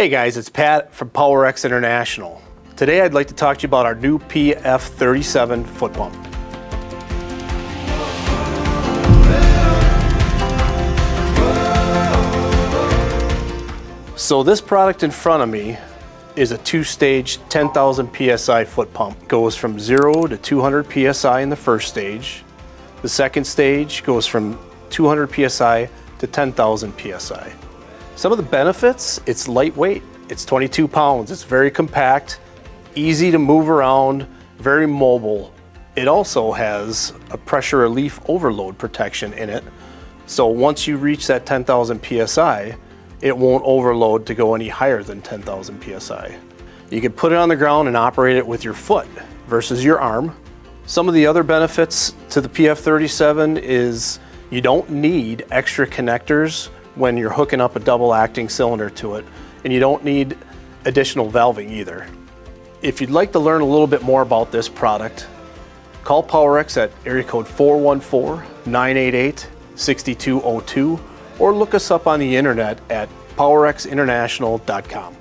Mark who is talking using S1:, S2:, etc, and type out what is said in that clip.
S1: Hey guys, it's Pat from PowerX International. Today I'd like to talk to you about our new PF37 foot pump. So this product in front of me is a two-stage 10,000 PSI foot pump. It goes from 0 to 200 PSI in the first stage. The second stage goes from 200 PSI to 10,000 PSI. Some of the benefits: it's lightweight, it's 22 pounds, it's very compact, easy to move around, very mobile. It also has a pressure relief overload protection in it. So once you reach that 10,000 PSI, it won't overload to go any higher than 10,000 PSI. You can put it on the ground and operate it with your foot versus your arm. Some of the other benefits to the PF37 is you don't need extra connectors when you're hooking up a double acting cylinder to it, and you don't need additional valving either. If you'd like to learn a little bit more about this product, call PowerX at area code 414-988-6202 or look us up on the internet at powerxinternational.com.